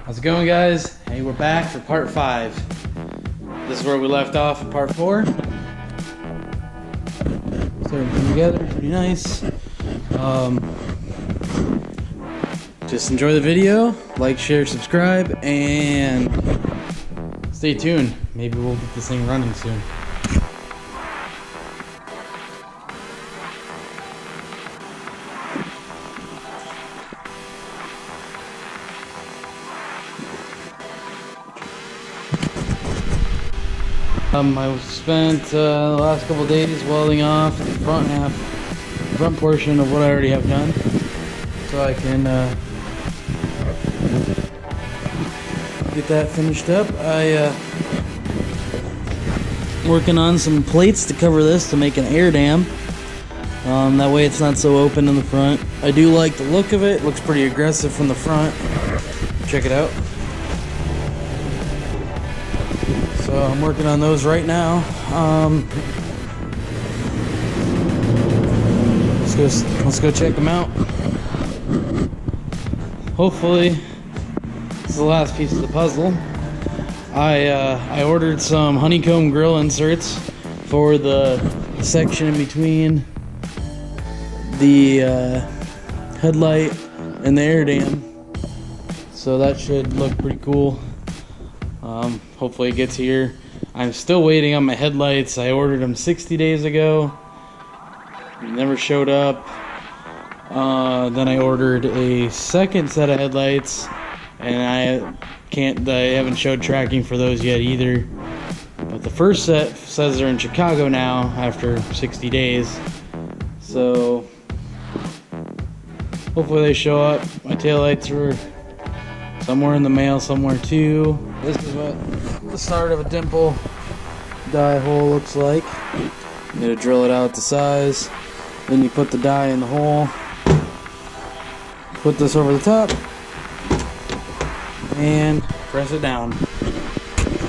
How's it going, guys? Hey, we're back for part 5. This is where we left off in part 4. Starting to come together, pretty nice. Just enjoy the video, like, share, subscribe, and stay tuned. Maybe we'll get this thing running soon. I spent the last couple days welding off the front portion of what I already have done, so I can get that finished up. Working on some plates to cover this to make an air dam. That way it's not so open in the front. I do like the look of it. It looks pretty aggressive from the front. Check it out. So I'm working on those right now. Let's go check them out. Hopefully this is the last piece of the puzzle. I ordered some honeycomb grill inserts for the section in between the headlight and the air dam, so that should look pretty cool. Hopefully it gets here. I'm still waiting on my headlights. I ordered them 60 days ago. They never showed up. Then I ordered a second set of headlights, and I haven't showed tracking for those yet either. But the first set says they're in Chicago now after 60 days. So hopefully they show up. My taillights are somewhere in the mail somewhere too. This is what the start of a dimple die hole looks like. You gotta drill it out to size. Then you put the die in the hole. Put this over the top. And press it down.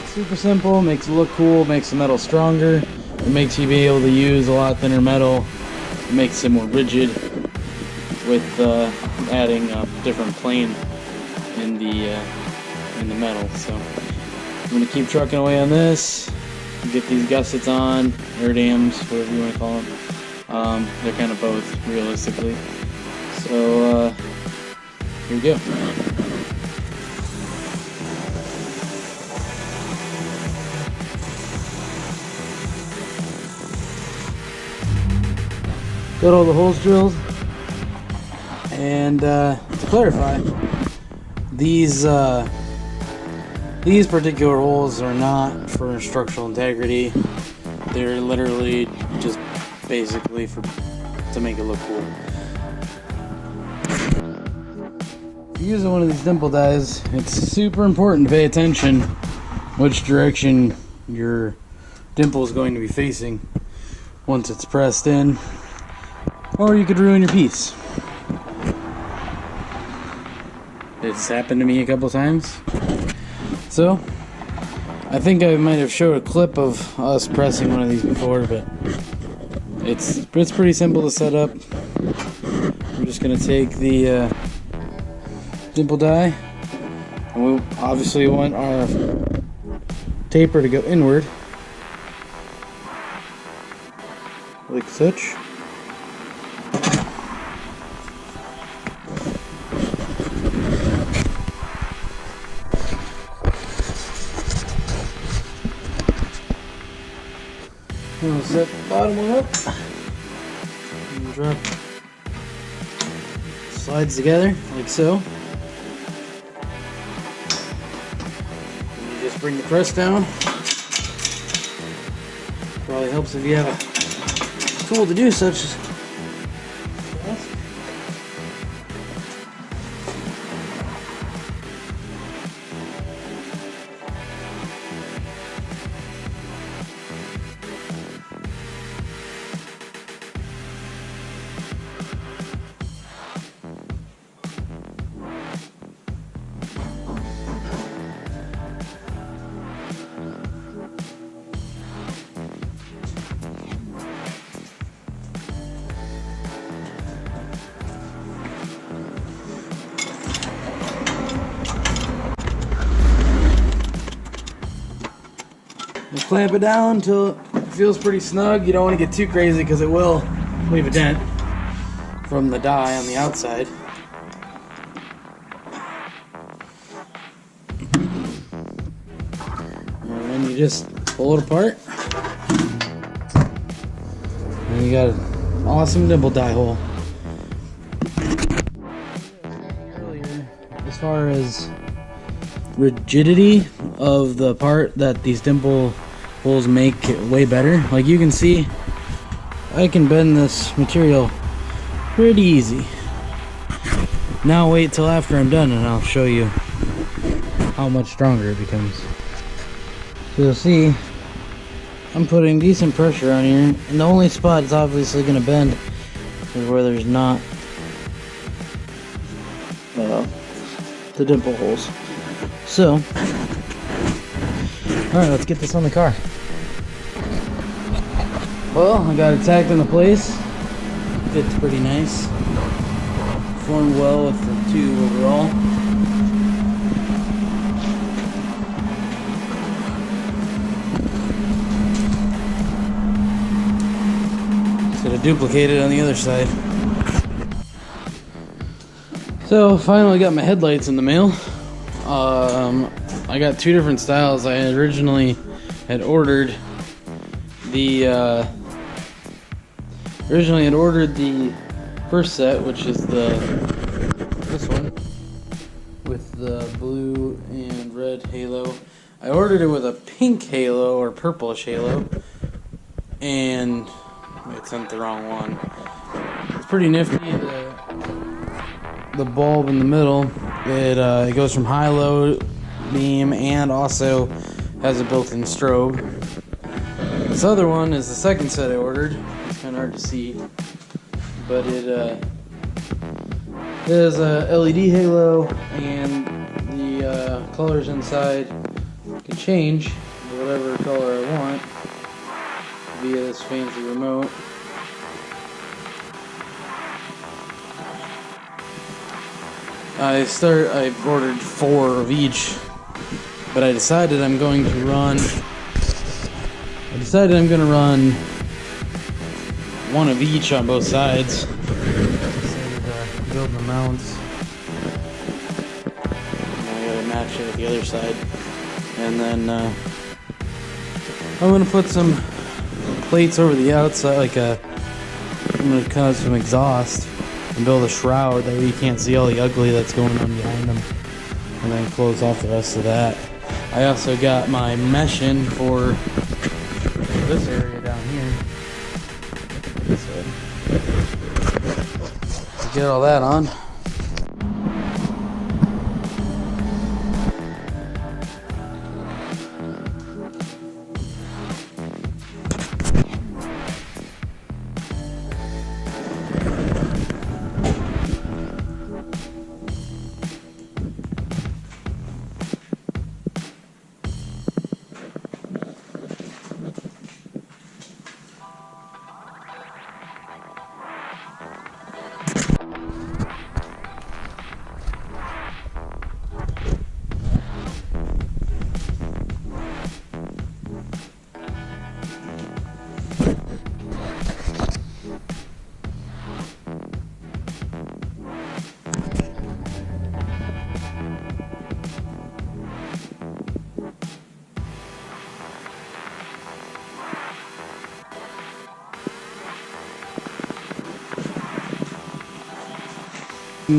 Super simple, makes it look cool, makes the metal stronger. It makes you be able to use a lot thinner metal. It makes it more rigid with adding a different plane in the metal. So I'm gonna keep trucking away on this, get these gussets on, air dams, whatever you want to call them. They're kind of both, realistically. So here we go. Got all the holes drilled, and to clarify, these particular holes are not for structural integrity. They're literally just basically to make it look cool. If you're using one of these dimple dies, it's super important to pay attention which direction your dimple is going to be facing once it's pressed in, or you could ruin your piece. It's happened to me a couple times. So I think I might have showed a clip of us pressing one of these before, but it's pretty simple to set up. We're just gonna take the dimple die, and we obviously want our taper to go inward like such. We'll set the bottom one up and drop, slides together like so. And you just bring the press down. Probably helps if you have a tool to do such. clamp it down until it feels pretty snug. You don't want to get too crazy because it will leave a dent from the die on the outside. And then you just pull it apart. And you got an awesome dimple die hole. Earlier, as far as rigidity of the part that these dimple holes make it way better. Like you can see, I can bend this material pretty easy. Now wait till after I'm done and I'll show you how much stronger it becomes. So you'll see I'm putting decent pressure on here, and the only spot it's obviously going to bend is where there's not the dimple holes. So, alright, let's get this on the car. Well, I got it tacked into place. Fits pretty nice. Formed well with the tube overall. Just gotta duplicate it on the other side. So, finally got my headlights in the mail. I got two different styles. I originally had ordered the first set, which is this one with the blue and red halo. I ordered it with a pink halo or purplish halo, and I sent the wrong one. It's pretty nifty. The bulb in the middle, it goes from high-low beam and also has a built-in strobe. This other one is the second set I ordered. It's kind of hard to see, but it is a LED halo, and the colors inside can change to whatever color I want via this fancy remote. I ordered 4 of each, but I decided I'm going to run one of each on both sides. Build the mounts. I gotta match it with the other side, and then I'm gonna put some plates over the outside, I'm gonna cut some exhaust and build a shroud that way you can't see all the ugly that's going on behind them, and then close off the rest of that. I also got my mesh in for this area down here, so get all that on.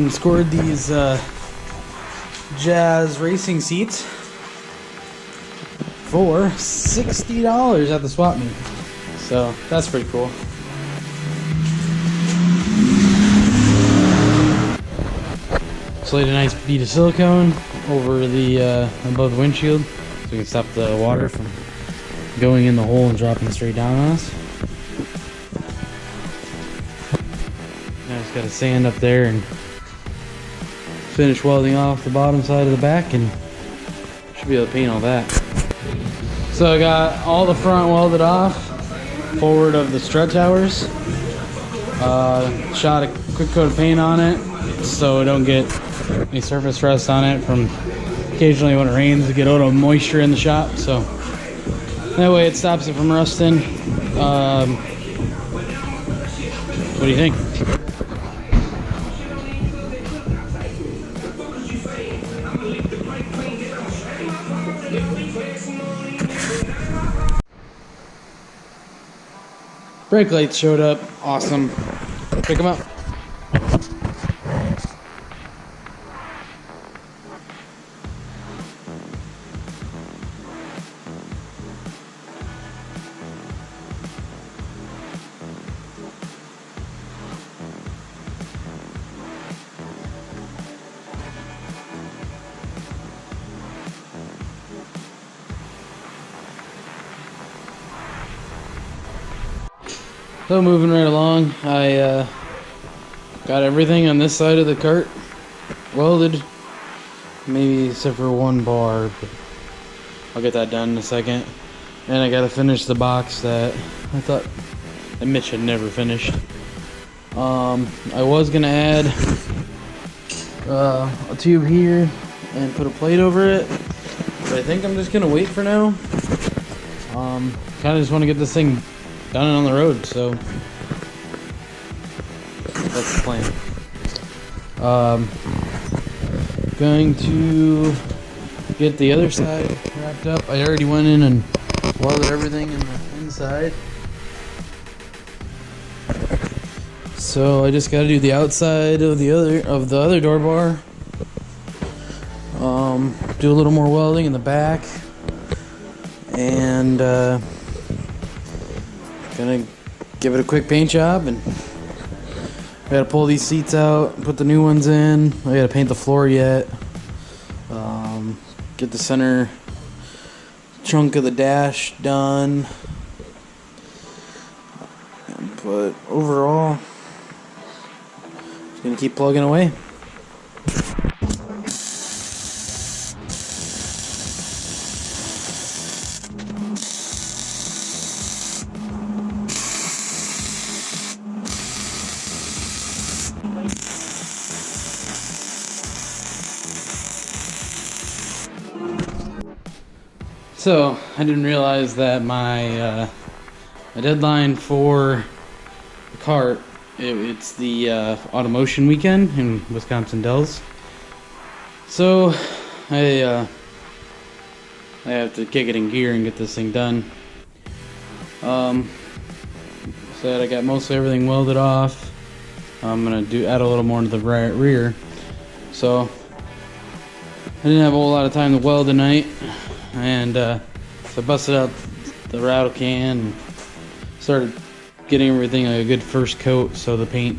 Scored these Jazz racing seats for $60 at the swap meet, so that's pretty cool. Just laid a nice bead of silicone over the above the windshield, so we can stop the water from going in the hole and dropping straight down on us. Now I just got to sand up there and finish welding off the bottom side of the back, and should be able to paint all that. So I got all the front welded off, forward of the strut towers. Shot a quick coat of paint on it so I don't get any surface rust on it from occasionally when it rains to get a little moisture in the shop. So That way it stops it from rusting. What do you think? Brake lights showed up. Awesome. Pick them up. So moving right along, I got everything on this side of the cart welded, maybe except for one bar, but I'll get that done in a second. And I gotta finish the box that I thought that Mitch had never finished. I was gonna add a tube here and put a plate over it, but I think I'm just gonna wait for now. Kind of just want to get this thing done and on the road, so that's the plan. Going to get the other side wrapped up. I already went in and welded everything in the inside, so I just got to do the outside of the other door bar. Do a little more welding in the back, and gonna give it a quick paint job, and I gotta pull these seats out, put the new ones in. I gotta paint the floor yet. Get the center chunk of the dash done. But overall, just gonna keep plugging away. So I didn't realize that my deadline for the cart, it's the Automotion weekend in Wisconsin Dells. So I have to kick it in gear and get this thing done. So I got mostly everything welded off. I'm gonna add a little more to the rear. So I didn't have a whole lot of time to weld tonight. And so I busted out the rattle can and started getting everything a good first coat so the paint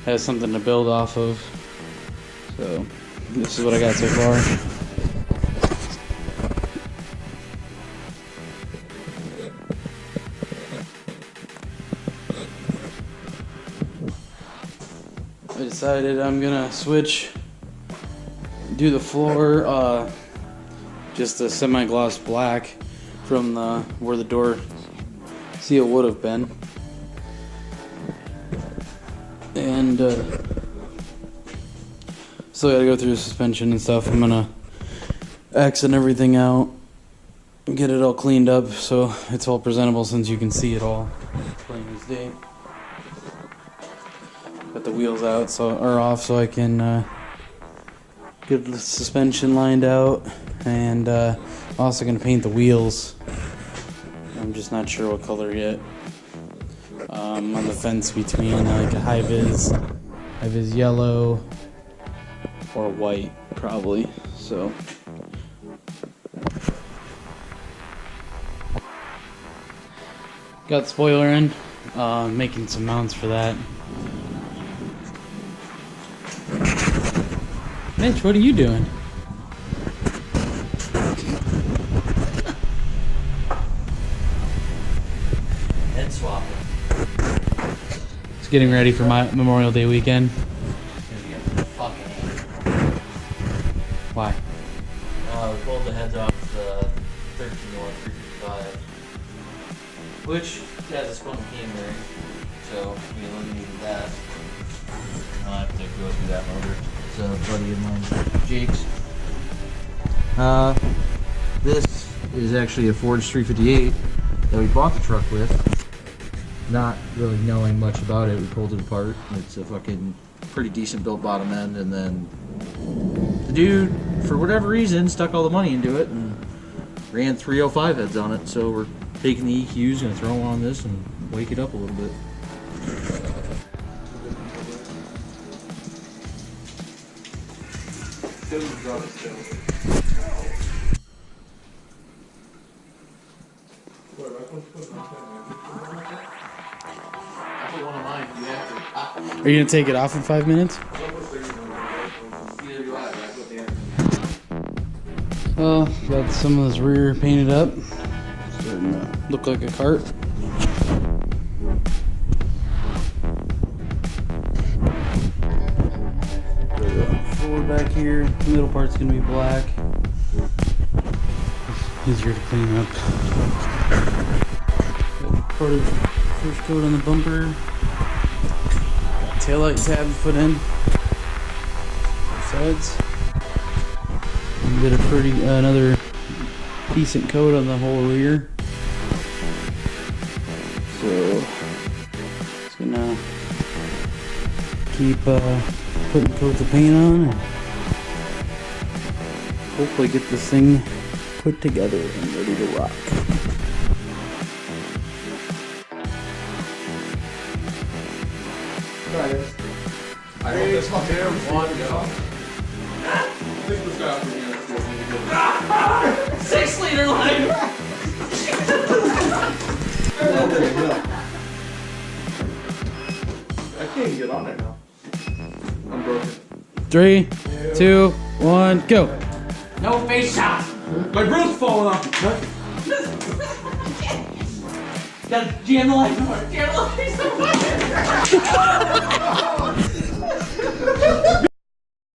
has something to build off of. So this is what I got so far. I decided I'm gonna do the floor just a semi-gloss black from where the door seal would have been, and still gotta go through the suspension and stuff. I'm gonna accent everything out and get it all cleaned up so it's all presentable, since you can see it all plain as day. Got the wheels out off so I can get the suspension lined out. And also gonna paint the wheels. I'm just not sure what color yet. On the fence between like a high vis yellow or white, probably. So got the spoiler in. Making some mounts for that. Mitch, what are you doing? Getting ready for my Memorial Day weekend. Why? We pulled the heads off the 13-355, which has a spun key in there, so we eliminated that. I'll have to go through that motor. It's a buddy of mine, Jake's. This is actually a Ford 358 that we bought the truck with. Not really knowing much about it, we pulled it apart. It's a fucking pretty decent built bottom end, and then the dude, for whatever reason, stuck all the money into it and ran 305 heads on it. So we're taking the EQs, gonna throw them on this and wake it up a little bit. Are you gonna take it off in 5 minutes? Well, got some of this rear painted up. Starting to look like a cart. Forward back here, the middle part's gonna be black. It's easier to clean up. Part of the first coat on the bumper. Taillight tabs put in. Both sides. And did another decent coat on the whole rear. So just gonna keep putting coats of paint on and hopefully get this thing put together and ready to rock. I hope this clear. One, go. I think this guy over here is 6 liter line! I can't get on it now. I'm broken. 3, 2, 1, go! No face shot! My broom's falling off. Gotta jam the light door, jam the light